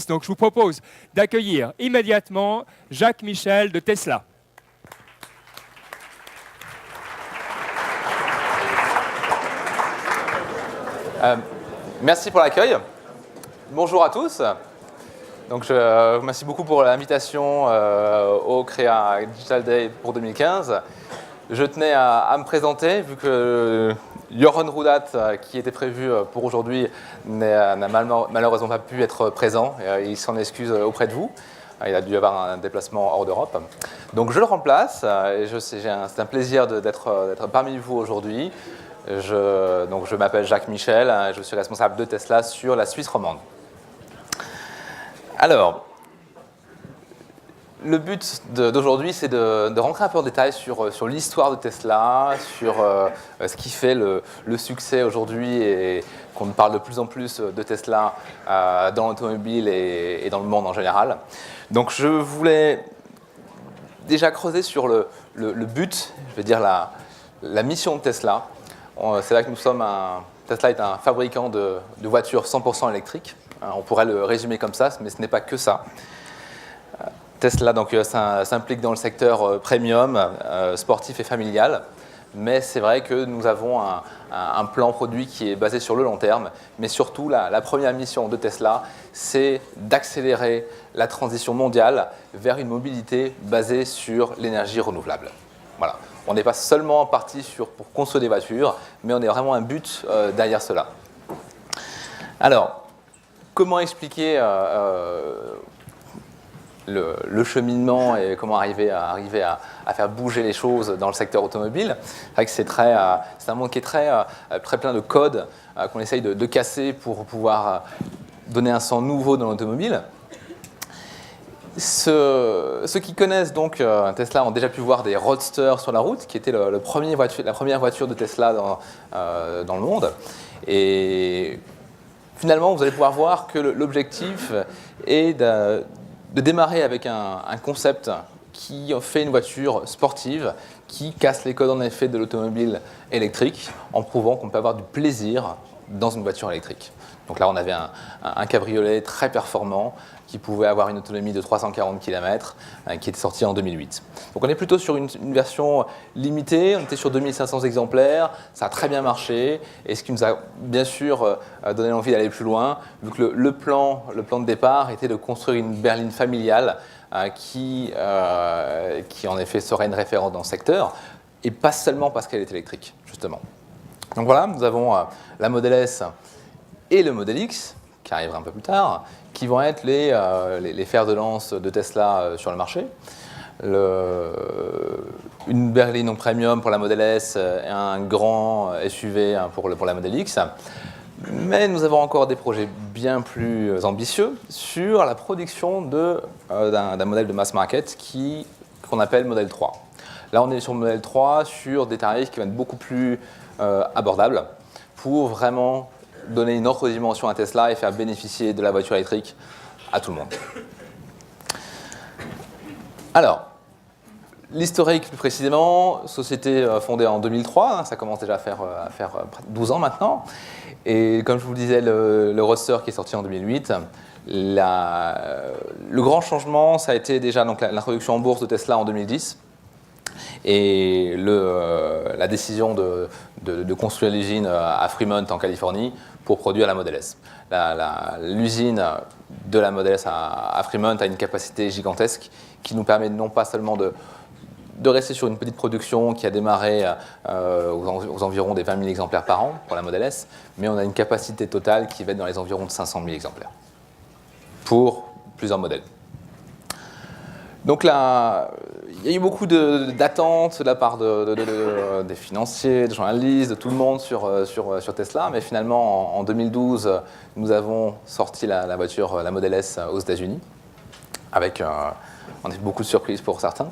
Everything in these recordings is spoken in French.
Donc je vous propose d'accueillir immédiatement Jacques Michel de Tesla. Merci pour l'accueil. Bonjour à tous. Donc je vous remercie beaucoup pour l'invitation au Crea Digital Day pour 2015. Je tenais à me présenter, vu que Jochen Roudat, qui était prévu pour aujourd'hui, n'a malheureusement pas pu être présent. Il s'en excuse auprès de vous. Il a dû avoir un déplacement hors d'Europe. Donc je le remplace. C'est un plaisir d'être parmi vous aujourd'hui. Je m'appelle Jacques Michel. Je suis responsable de Tesla sur la Suisse romande. Alors, le but d'aujourd'hui, c'est de rentrer un peu en détail sur l'histoire de Tesla, sur ce qui fait le succès aujourd'hui et qu'on parle de plus en plus de Tesla dans l'automobile et dans le monde en général. Donc je voulais déjà creuser sur le but, je vais dire la mission de Tesla. C'est là que nous sommes Tesla est un fabricant de voitures 100% électriques. On pourrait le résumer comme ça, mais ce n'est pas que ça. Tesla s'implique dans le secteur premium, sportif et familial, mais c'est vrai que nous avons un plan produit qui est basé sur le long terme, mais surtout la première mission de Tesla, c'est d'accélérer la transition mondiale vers une mobilité basée sur l'énergie renouvelable. Voilà. On n'est pas seulement parti pour construire des voitures, mais on a vraiment un but derrière cela. Alors, comment expliquer le cheminement et comment arriver à faire bouger les choses dans le secteur automobile? C'est vrai que c'est un monde qui est très plein de codes qu'on essaye de casser pour pouvoir donner un sang nouveau dans l'automobile. Ceux qui connaissent donc Tesla ont déjà pu voir des Roadsters sur la route, qui était la première voiture de Tesla dans le monde. Et finalement, vous allez pouvoir voir que l'objectif est de démarrer avec un concept qui fait une voiture sportive, qui casse les codes en effet de l'automobile électrique, en prouvant qu'on peut avoir du plaisir dans une voiture électrique. Donc là, on avait un cabriolet très performant qui pouvait avoir une autonomie de 340 km, qui était sorti en 2008. Donc on est plutôt sur une version limitée, on était sur 2500 exemplaires, ça a très bien marché, et ce qui nous a bien sûr donné l'envie d'aller plus loin, vu que le plan de départ était de construire une berline familiale qui en effet serait une référence dans le secteur, et pas seulement parce qu'elle est électrique, justement. Donc voilà, nous avons la Model S et le Model X, qui arrivera un peu plus tard, qui vont être les fers de lance de Tesla sur le marché. Une berline en premium pour la Model S et un grand SUV pour la Model X. Mais nous avons encore des projets bien plus ambitieux sur la production d'un modèle de mass market qu'on appelle Model 3. Là, on est sur le Model 3 sur des tarifs qui vont être beaucoup plus abordables pour vraiment donner une autre dimension à Tesla et faire bénéficier de la voiture électrique à tout le monde. Alors, l'historique plus précisément, société fondée en 2003, ça commence déjà à faire 12 ans maintenant. Et comme je vous le disais, le Roadster qui est sorti en 2008, le grand changement, ça a été déjà l'introduction en bourse de Tesla en 2010. Et la décision de construire l'usine à Fremont en Californie pour produire la Model S. L'usine de la Model S à Fremont a une capacité gigantesque qui nous permet non pas seulement de rester sur une petite production qui a démarré aux environs des 20 000 exemplaires par an pour la Model S, mais on a une capacité totale qui va être dans les environs de 500 000 exemplaires pour plusieurs modèles. Donc là, il y a eu beaucoup d'attentes de la part des financiers, des journalistes, de tout le monde sur Tesla, mais finalement, en 2012, nous avons sorti la voiture, la Model S, aux États-Unis, avec On a eu beaucoup de surprises pour certains.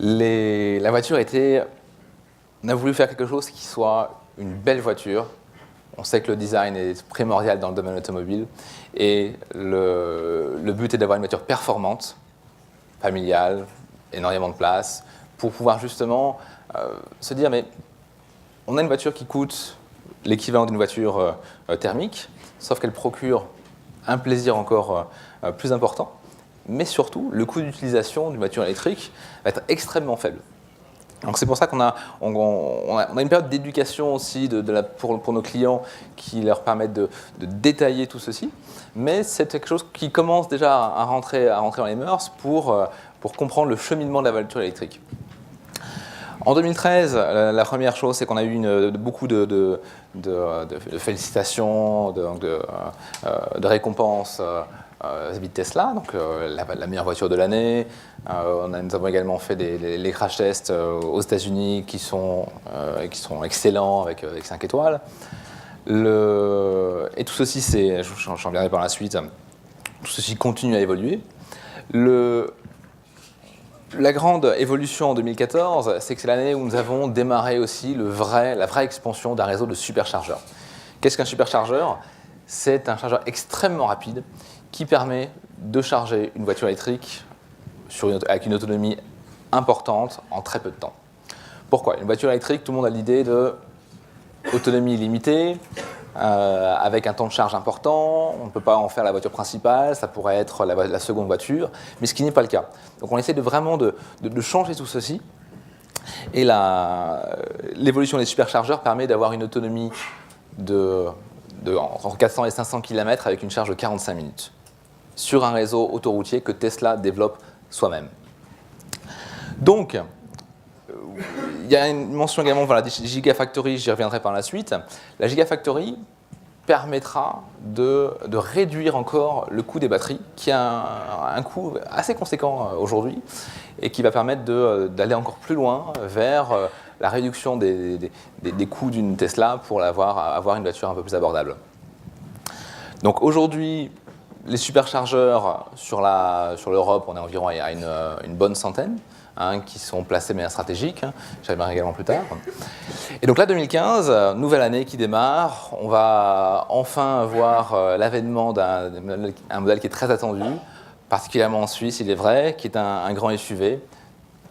La voiture on a voulu faire quelque chose qui soit une belle voiture. On sait que le design est primordial dans le domaine automobile. Et le but est d'avoir une voiture performante, familiale, énormément de place, pour pouvoir justement se dire, mais on a une voiture qui coûte l'équivalent d'une voiture thermique, sauf qu'elle procure un plaisir encore plus important. Mais surtout, le coût d'utilisation d'une voiture électrique va être extrêmement faible. Donc c'est pour ça qu'on a une période d'éducation aussi pour nos clients qui leur permettent de détailler tout ceci. Mais c'est quelque chose qui commence déjà à rentrer dans les mœurs pour comprendre le cheminement de la voiture électrique. En 2013, la première chose, c'est qu'on a eu beaucoup de félicitations, de récompenses vis-à-vis de Tesla, donc la meilleure voiture de l'année. Nous avons également fait les crash tests aux États-Unis qui sont excellents avec 5 étoiles. Et tout ceci, j'en reviendrai par la suite, tout ceci continue à évoluer. La grande évolution en 2014, c'est que c'est l'année où nous avons démarré aussi la vraie expansion d'un réseau de superchargeurs. Qu'est-ce qu'un superchargeur ? C'est un chargeur extrêmement rapide qui permet de charger une voiture électrique avec une autonomie importante en très peu de temps. Pourquoi ? Une voiture électrique, tout le monde a l'idée d'autonomie limitée, avec un temps de charge important. On ne peut pas en faire la voiture principale, ça pourrait être la seconde voiture, mais ce qui n'est pas le cas. Donc on essaie vraiment de changer tout ceci. Et l'évolution des superchargeurs permet d'avoir une autonomie entre 400 et 500 km avec une charge de 45 minutes sur un réseau autoroutier que Tesla développe soi-même. Donc, il y a une mention également de la Gigafactory, j'y reviendrai par la suite. La Gigafactory permettra de réduire encore le coût des batteries, qui a un coût assez conséquent aujourd'hui, et qui va permettre d'aller encore plus loin vers la réduction des coûts d'une Tesla pour avoir une voiture un peu plus abordable. Donc aujourd'hui, les superchargeurs sur l'Europe, on est environ à une bonne centaine, qui sont placés de manière stratégique. J'y reviendrai également plus tard. Et donc là, 2015, nouvelle année qui démarre. On va enfin avoir l'avènement d'un modèle qui est très attendu, particulièrement en Suisse, il est vrai, qui est un grand SUV,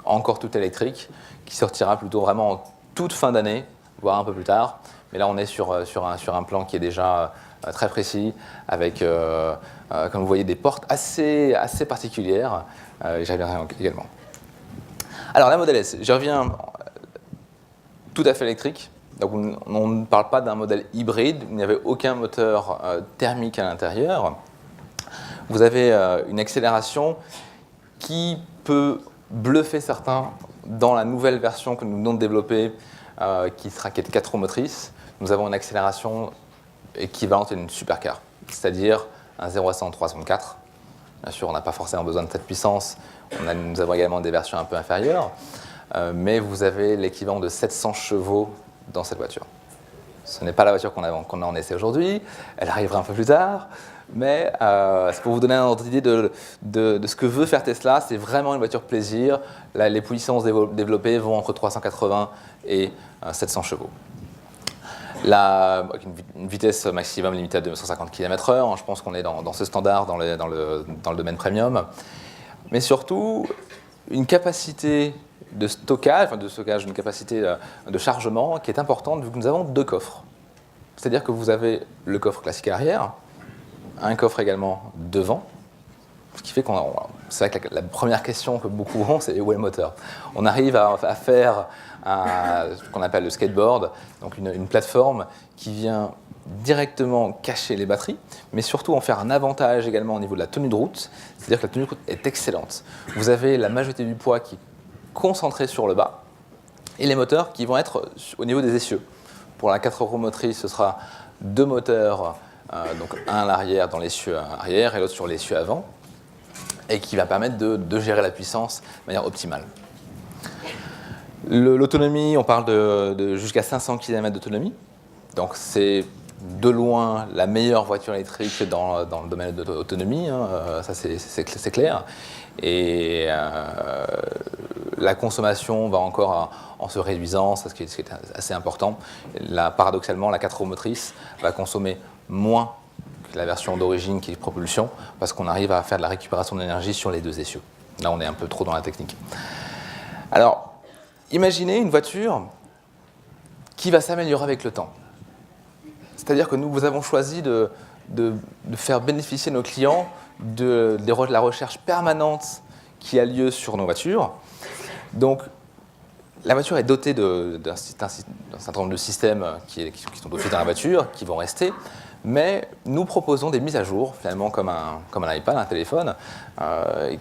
encore tout électrique, qui sortira plutôt vraiment en toute fin d'année, voire un peu plus tard. Mais là, on est sur un plan qui est déjà très précis, avec, comme vous voyez, des portes assez particulières. J'y reviendrai également. Alors, la Model S, j'y reviens, tout à fait électrique. Donc, on ne parle pas d'un modèle hybride, il n'y avait aucun moteur thermique à l'intérieur. Vous avez une accélération qui peut bluffer certains dans la nouvelle version que nous venons de développer, qui est 4 roues motrices. Nous avons une accélération équivalente à une supercar, c'est-à-dire un 0 à 100 en 3,4. Bien sûr, on n'a pas forcément besoin de cette puissance. Nous avons également des versions un peu inférieures, mais vous avez l'équivalent de 700 chevaux dans cette voiture. Ce n'est pas la voiture qu'on a en essai aujourd'hui, elle arrivera un peu plus tard, mais c'est pour vous donner un ordre d'idée de ce que veut faire Tesla. C'est vraiment une voiture plaisir. Là, les puissances développées vont entre 380 et 700 chevaux. Une vitesse maximum limitée à 250 km/h, je pense qu'on est dans ce standard dans le domaine premium. Mais surtout, une capacité de stockage, une capacité de chargement qui est importante vu que nous avons 2 coffres. C'est-à-dire que vous avez le coffre classique à l'arrière, un coffre également devant, ce qui fait c'est vrai que la première question que beaucoup ont, c'est où est le moteur ? On arrive à faire ce qu'on appelle le skateboard, donc une plateforme qui vient directement cacher les batteries, mais surtout en faire un avantage également au niveau de la tenue de route, c'est-à-dire que la tenue de route est excellente. Vous avez la majorité du poids qui est concentré sur le bas, et les moteurs qui vont être au niveau des essieux. Pour la 4 roues motrices, ce sera 2 moteurs, donc un à l'arrière dans l'essieu arrière et l'autre sur l'essieu avant, et qui va permettre de gérer la puissance de manière optimale. L'autonomie, on parle de jusqu'à 500 km d'autonomie. Donc c'est de loin la meilleure voiture électrique dans le domaine de l'autonomie, ça c'est clair. Et la consommation va encore en se réduisant, ce qui est assez important. Là, paradoxalement, la 4 roues motrices va consommer moins que la version d'origine qui est propulsion, parce qu'on arrive à faire de la récupération d'énergie sur les deux essieux. Là, on est un peu trop dans la technique. Alors, imaginez une voiture qui va s'améliorer avec le temps. C'est-à-dire que nous avons choisi de faire bénéficier nos clients de la recherche permanente qui a lieu sur nos voitures. Donc, la voiture est dotée d'un certain nombre de systèmes qui sont dotés dans la voiture, qui vont rester, mais nous proposons des mises à jour, finalement comme un iPad, un téléphone,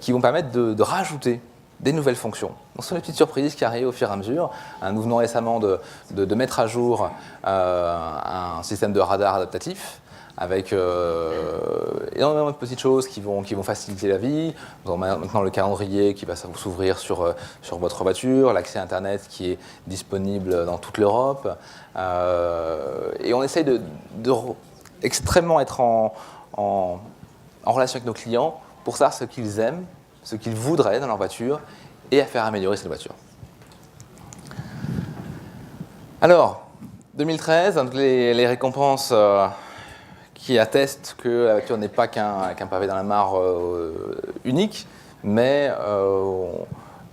qui vont permettre de rajouter des nouvelles fonctions. Donc, ce sont des petites surprises qui arrivent au fur et à mesure. Nous venons récemment de mettre à jour un système de radar adaptatif avec énormément de petites choses qui vont faciliter la vie. Nous avons maintenant le calendrier qui va s'ouvrir sur votre voiture, l'accès Internet qui est disponible dans toute l'Europe. Et on essaye de extrêmement être en relation avec nos clients pour savoir ce qu'ils aiment, ce qu'ils voudraient dans leur voiture et à faire améliorer cette voiture. Alors, 2013, les récompenses qui attestent que la voiture n'est pas qu'un pavé dans la mare unique, mais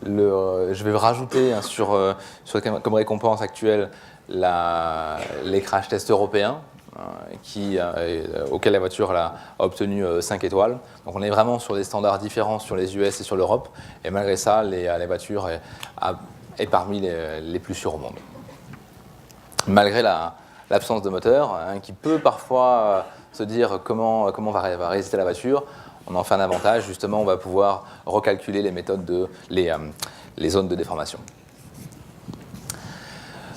je vais rajouter comme récompense actuelle les crash tests européens, auquel la voiture a obtenu 5 étoiles. Donc on est vraiment sur des standards différents sur les US et sur l'Europe. Et malgré ça, la voiture est parmi les plus sûres au monde. Malgré l'absence de moteur, qui peut parfois se dire comment va résister la voiture, on en fait un avantage. Justement, on va pouvoir recalculer les méthodes les zones de déformation.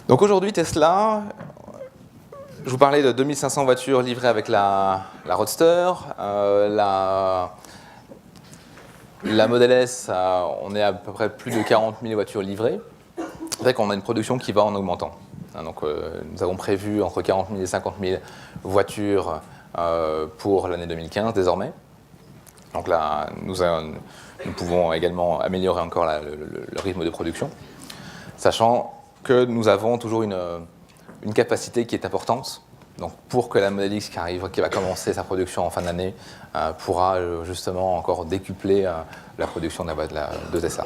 Donc aujourd'hui, Tesla... Je vous parlais de 2500 voitures livrées avec la Roadster. La Model S, on est à peu près plus de 40 000 voitures livrées. C'est vrai qu'on a une production qui va en augmentant. Donc, nous avons prévu entre 40 000 et 50 000 voitures pour l'année 2015 désormais. Donc là, nous pouvons également améliorer encore le rythme de production, sachant que nous avons toujours une capacité qui est importante, donc pour que la Model X qui va commencer sa production en fin d'année pourra justement encore décupler la production de Tesla.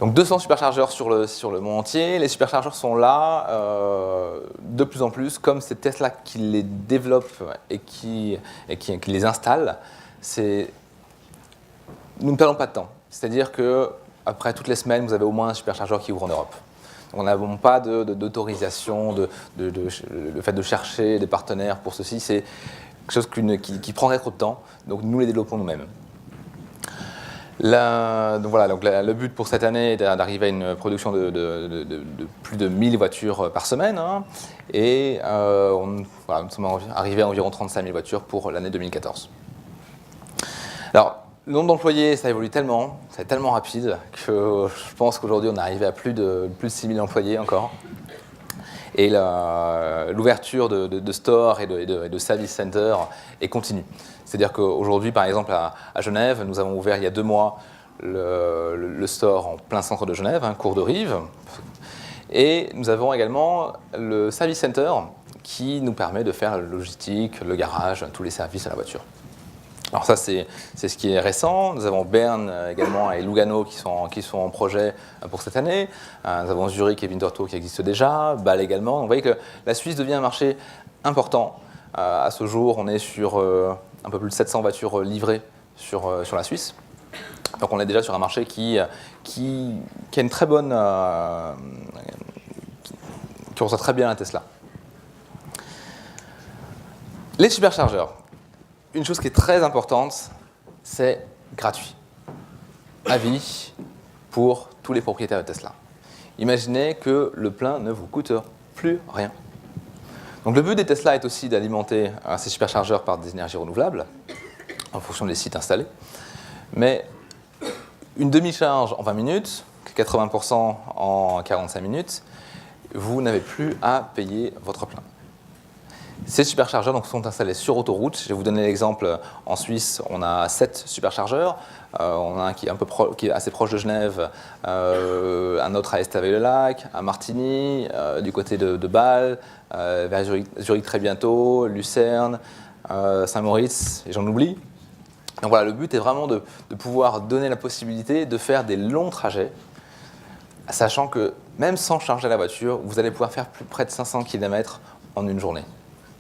Donc 200 superchargeurs sur le monde entier. Les superchargeurs sont là de plus en plus, comme c'est Tesla qui les développe et qui les installe. Nous ne perdons pas de temps. C'est-à-dire qu'après toutes les semaines, vous avez au moins un superchargeur qui ouvre en Europe. Nous n'avons pas d'autorisation, le fait de chercher des partenaires pour ceci, c'est quelque chose qui prendrait trop de temps, donc nous les développons nous-mêmes. Donc le but pour cette année est d'arriver à une production de plus de 1000 voitures par semaine, et nous sommes arrivés à environ 35 000 voitures pour l'année 2014. Alors, le nombre d'employés, ça évolue tellement, c'est tellement rapide que je pense qu'aujourd'hui, on est arrivé à plus de 6 000 employés encore. Et l'ouverture de stores et de service centers est continue. C'est-à-dire qu'aujourd'hui, par exemple, à Genève, nous avons ouvert il y a 2 mois le store en plein centre de Genève, cours de Rive. Et nous avons également le service center qui nous permet de faire la logistique, le garage, tous les services à la voiture. Alors ça, c'est ce qui est récent. Nous avons Berne également et Lugano qui sont en projet pour cette année. Nous avons Zurich et Winterthur qui existent déjà, Bâle également. Donc, vous voyez que la Suisse devient un marché important. À ce jour, on est sur un peu plus de 700 voitures livrées sur la Suisse. Donc on est déjà sur un marché qui a une très bonne... qui reçoit très bien la Tesla. Les superchargeurs. Une chose qui est très importante, c'est gratuit. À vie pour tous les propriétaires de Tesla. Imaginez que le plein ne vous coûte plus rien. Donc le but des Tesla est aussi d'alimenter ces superchargeurs par des énergies renouvelables, en fonction des sites installés. Mais une demi-charge en 20 minutes, 80% en 45 minutes, vous n'avez plus à payer votre plein. Ces superchargeurs donc, sont installés sur autoroute. Je vais vous donner l'exemple. En Suisse, on a 7 superchargeurs. On a un qui est assez proche de Genève, un autre à Estavayer-le-Lac, à Martigny, du côté de Bâle, vers Zurich très bientôt, Lucerne, Saint-Moritz, et j'en oublie. Donc voilà, le but est vraiment de pouvoir donner la possibilité de faire des longs trajets, sachant que même sans charger la voiture, vous allez pouvoir faire plus près de 500 km en une journée.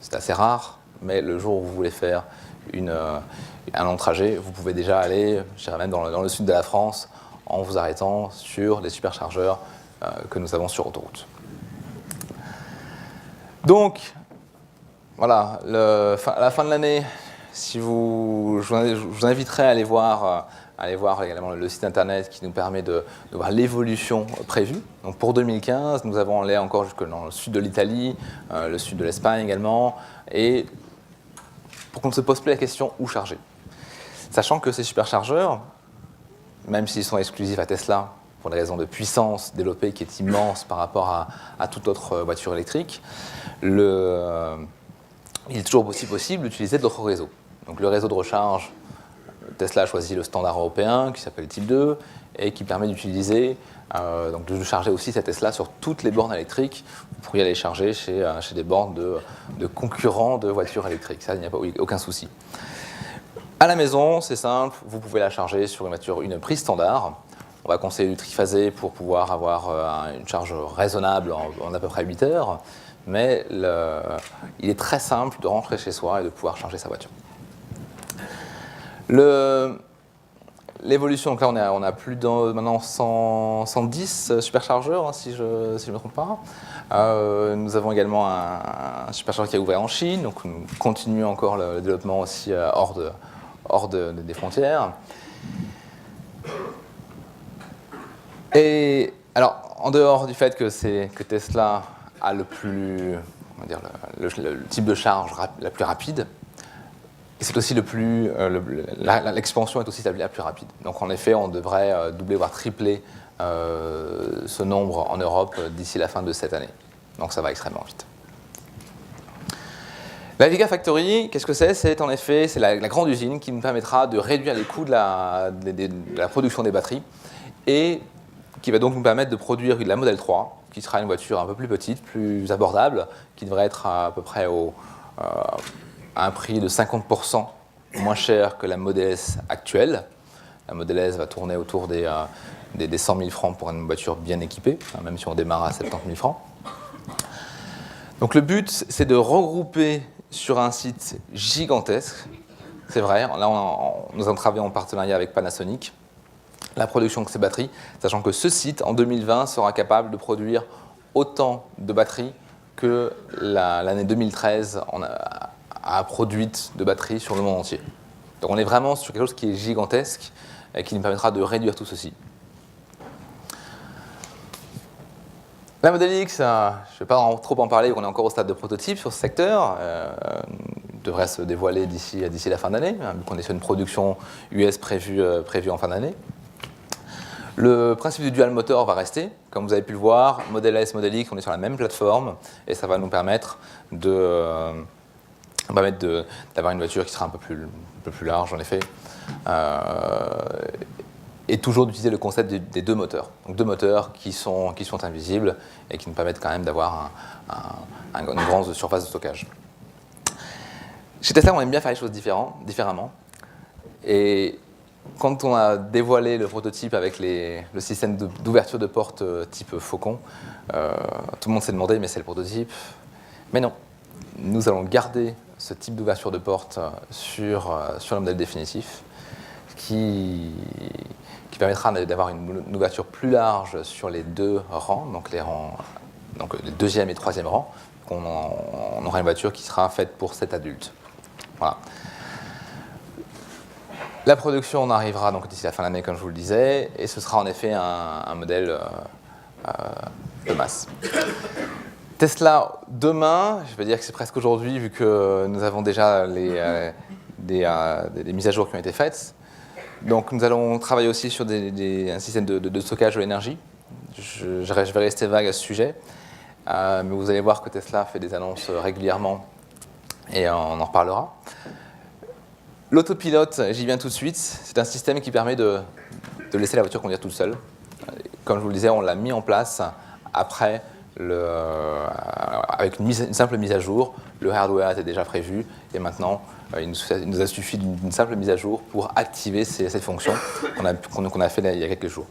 C'est assez rare, mais le jour où vous voulez faire un long trajet, vous pouvez déjà aller, je dirais même dans le sud de la France, en vous arrêtant sur les superchargeurs que nous avons sur autoroute. Donc, voilà, à la fin de l'année, je vous inviterai à aller voir également le site internet qui nous permet de voir l'évolution prévue. Donc pour 2015, nous avons allé encore jusque dans le sud de l'Italie, le sud de l'Espagne également, et pour qu'on ne se pose plus la question où charger. Sachant que ces superchargeurs, même s'ils sont exclusifs à Tesla, pour des raisons de puissance développée qui est immense par rapport à toute autre voiture électrique, il est toujours aussi possible d'utiliser d'autres réseaux. Donc le réseau de recharge, Tesla a choisi le standard européen qui s'appelle Type 2 et qui permet d'utiliser, donc de charger aussi sa Tesla sur toutes les bornes électriques. Vous pourriez aller charger chez des bornes de concurrents de voitures électriques. Ça, il n'y a aucun souci. À la maison, c'est simple, vous pouvez la charger sur une prise standard. On va conseiller du triphasé pour pouvoir avoir une charge raisonnable en à peu près 8 heures. Mais il est très simple de rentrer chez soi et de pouvoir charger sa voiture. L'évolution, donc là on a plus de maintenant 110 superchargeurs, hein, si je ne me trompe pas. Nous avons également un superchargeur qui a ouvert en Chine, donc nous continuons encore le développement aussi hors des frontières. Et alors, en dehors du fait que Tesla a le type de charge la plus rapide, c'est aussi l'expansion est aussi la plus rapide. Donc en effet, on devrait doubler, voire tripler ce nombre en Europe d'ici la fin de cette année. Donc ça va extrêmement vite. La Gigafactory, qu'est-ce que c'est? C'est en effet la grande usine qui nous permettra de réduire les coûts de la production des batteries et qui va donc nous permettre de produire la Model 3, qui sera une voiture un peu plus petite, plus abordable, qui devrait être à peu près à un prix de 50% moins cher que la Model S actuelle. La Model S va tourner autour des 100 000 francs pour une voiture bien équipée, même si on démarre à 70 000 francs. Donc le but, c'est de regrouper sur un site gigantesque, c'est vrai, là nous avons travaillé en partenariat avec Panasonic, la production de ces batteries, sachant que ce site, en 2020, sera capable de produire autant de batteries que l'année 2013 a produite de batteries sur le monde entier. Donc on est vraiment sur quelque chose qui est gigantesque et qui nous permettra de réduire tout ceci. La Model X, je ne vais pas trop en parler, on est encore au stade de prototype sur ce secteur. Il devrait se dévoiler d'ici la fin d'année, vu qu'on est sur une production US prévue en fin d'année. Le principe du dual motor va rester. Comme vous avez pu le voir, Model S, Model X, on est sur la même plateforme et ça va nous permettre d'avoir une voiture qui sera un peu plus large en effet. Et toujours d'utiliser le concept des deux moteurs. Donc deux moteurs qui sont invisibles et qui nous permettent quand même d'avoir une grande surface de stockage. Chez Tesla, on aime bien faire les choses différemment. Et quand on a dévoilé le prototype avec le système d'ouverture de porte type Faucon, tout le monde s'est demandé, mais c'est le prototype. Mais non, nous allons garder ce type d'ouverture de porte sur le modèle définitif qui permettra d'avoir une ouverture plus large sur les deux rangs, donc le deuxième et troisième rang. On aura une voiture qui sera faite pour 7 adultes. Voilà. La production arrivera donc d'ici la fin de l'année, comme je vous le disais, et ce sera en effet un modèle de masse. Tesla, demain, je vais dire que c'est presque aujourd'hui, vu que nous avons déjà des mises à jour qui ont été faites. Donc nous allons travailler aussi sur un système de stockage de l'énergie. Je vais rester vague à ce sujet, mais vous allez voir que Tesla fait des annonces régulièrement et on en reparlera. L'autopilote, j'y viens tout de suite, c'est un système qui permet de laisser la voiture conduire toute seule. Comme je vous le disais, on l'a mis en place après avec une simple mise à jour. Le hardware était déjà prévu et maintenant il nous a suffi d'une simple mise à jour pour activer cette fonction qu'on a fait il y a quelques jours.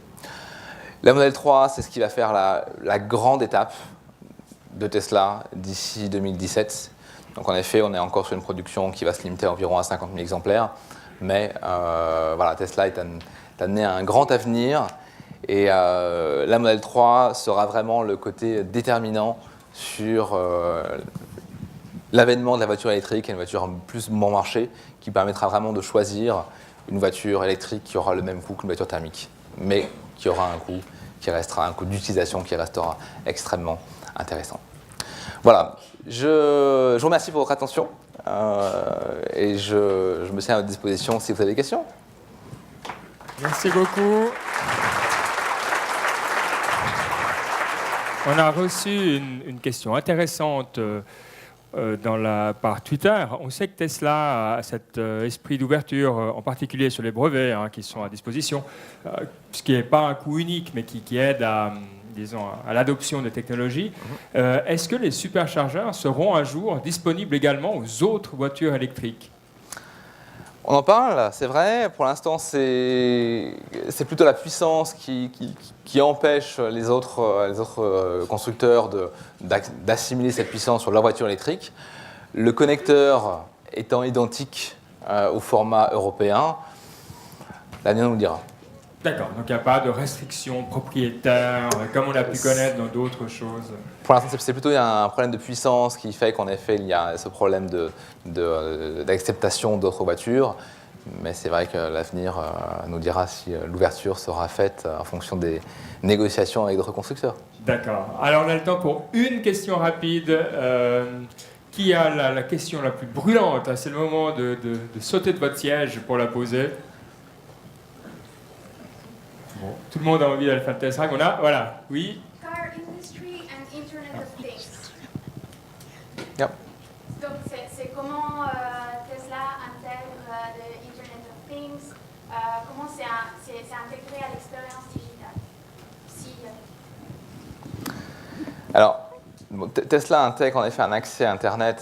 La Model 3, c'est ce qui va faire la grande étape de Tesla d'ici 2017. Donc en effet, on est encore sur une production qui va se limiter environ à 50 000 exemplaires. Mais voilà, Tesla est amené à un grand avenir. Et la Model 3 sera vraiment le côté déterminant sur l'avènement de la voiture électrique et une voiture plus bon marché qui permettra vraiment de choisir une voiture électrique qui aura le même coût qu'une voiture thermique, mais qui aura un coût qui restera un coût d'utilisation qui restera extrêmement intéressant. Voilà, je vous remercie pour votre attention et je me tiens à votre disposition si vous avez des questions. Merci beaucoup. On a reçu une question intéressante par Twitter. On sait que Tesla a cet esprit d'ouverture, en particulier sur les brevets qui sont à disposition, ce qui n'est pas un coût unique, mais qui aide à l'adoption des technologies. Est-ce que les superchargeurs seront un jour disponibles également aux autres voitures électriques ? On en parle, c'est vrai. Pour l'instant, c'est plutôt la puissance qui empêche les autres constructeurs d'assimiler cette puissance sur leur voiture électrique. Le connecteur étant identique au format européen, l'avenir nous le dira. D'accord, donc il n'y a pas de restrictions propriétaires, comme on a pu connaître dans d'autres choses. Pour l'instant, c'est plutôt un problème de puissance qui fait qu'en effet, il y a ce problème d'acceptation d'autres voitures. Mais c'est vrai que l'avenir nous dira si l'ouverture sera faite en fonction des négociations avec d'autres constructeurs. D'accord. Alors on a le temps pour une question rapide. Qui a la question la plus brûlante? C'est le moment de sauter de votre siège pour la poser. Bon, tout le monde a envie d'aller faire le test drive. Voilà, oui. Car industry and Internet of Things. Yep. Donc c'est comment Tesla intègre le Internet of Things, comment c'est intégré à l'expérience digitale. Alors, Tesla intègre en effet un accès à Internet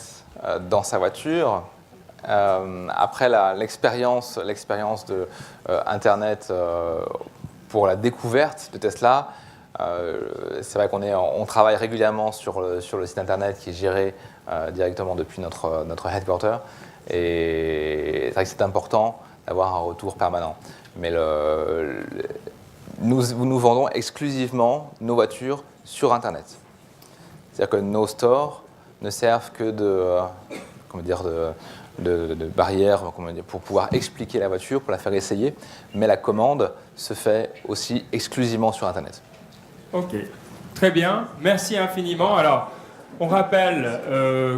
dans sa voiture. Après l'expérience de Internet pour la découverte de Tesla, c'est vrai qu'on travaille régulièrement sur le site Internet qui est géré directement depuis notre headquarter. Et c'est vrai que c'est important d'avoir un retour permanent. Mais nous vendons exclusivement nos voitures sur Internet. C'est-à-dire que nos stores ne servent que de barrières pour pouvoir expliquer la voiture, pour la faire essayer, mais la commande se fait aussi exclusivement sur Internet. Ok, très bien, merci infiniment. Alors, on rappelle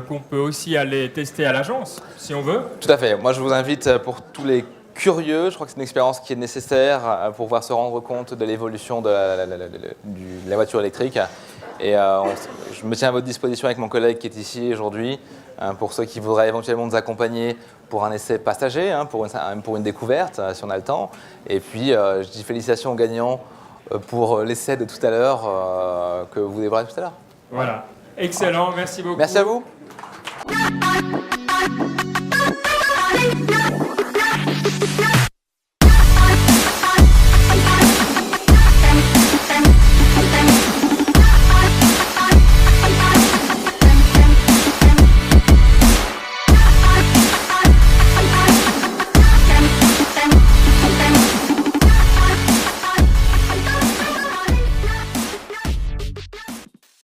qu'on peut aussi aller tester à l'agence, si on veut. Tout à fait, moi je vous invite pour tous les curieux, je crois que c'est une expérience qui est nécessaire pour pouvoir se rendre compte de l'évolution de la voiture électrique. Et je me tiens à votre disposition avec mon collègue qui est ici aujourd'hui, pour ceux qui voudraient éventuellement nous accompagner pour un essai passager, pour une découverte, si on a le temps. Et puis, je dis félicitations aux gagnants pour l'essai de tout à l'heure que vous dévoilerez tout à l'heure. Voilà, excellent, merci beaucoup. Merci à vous.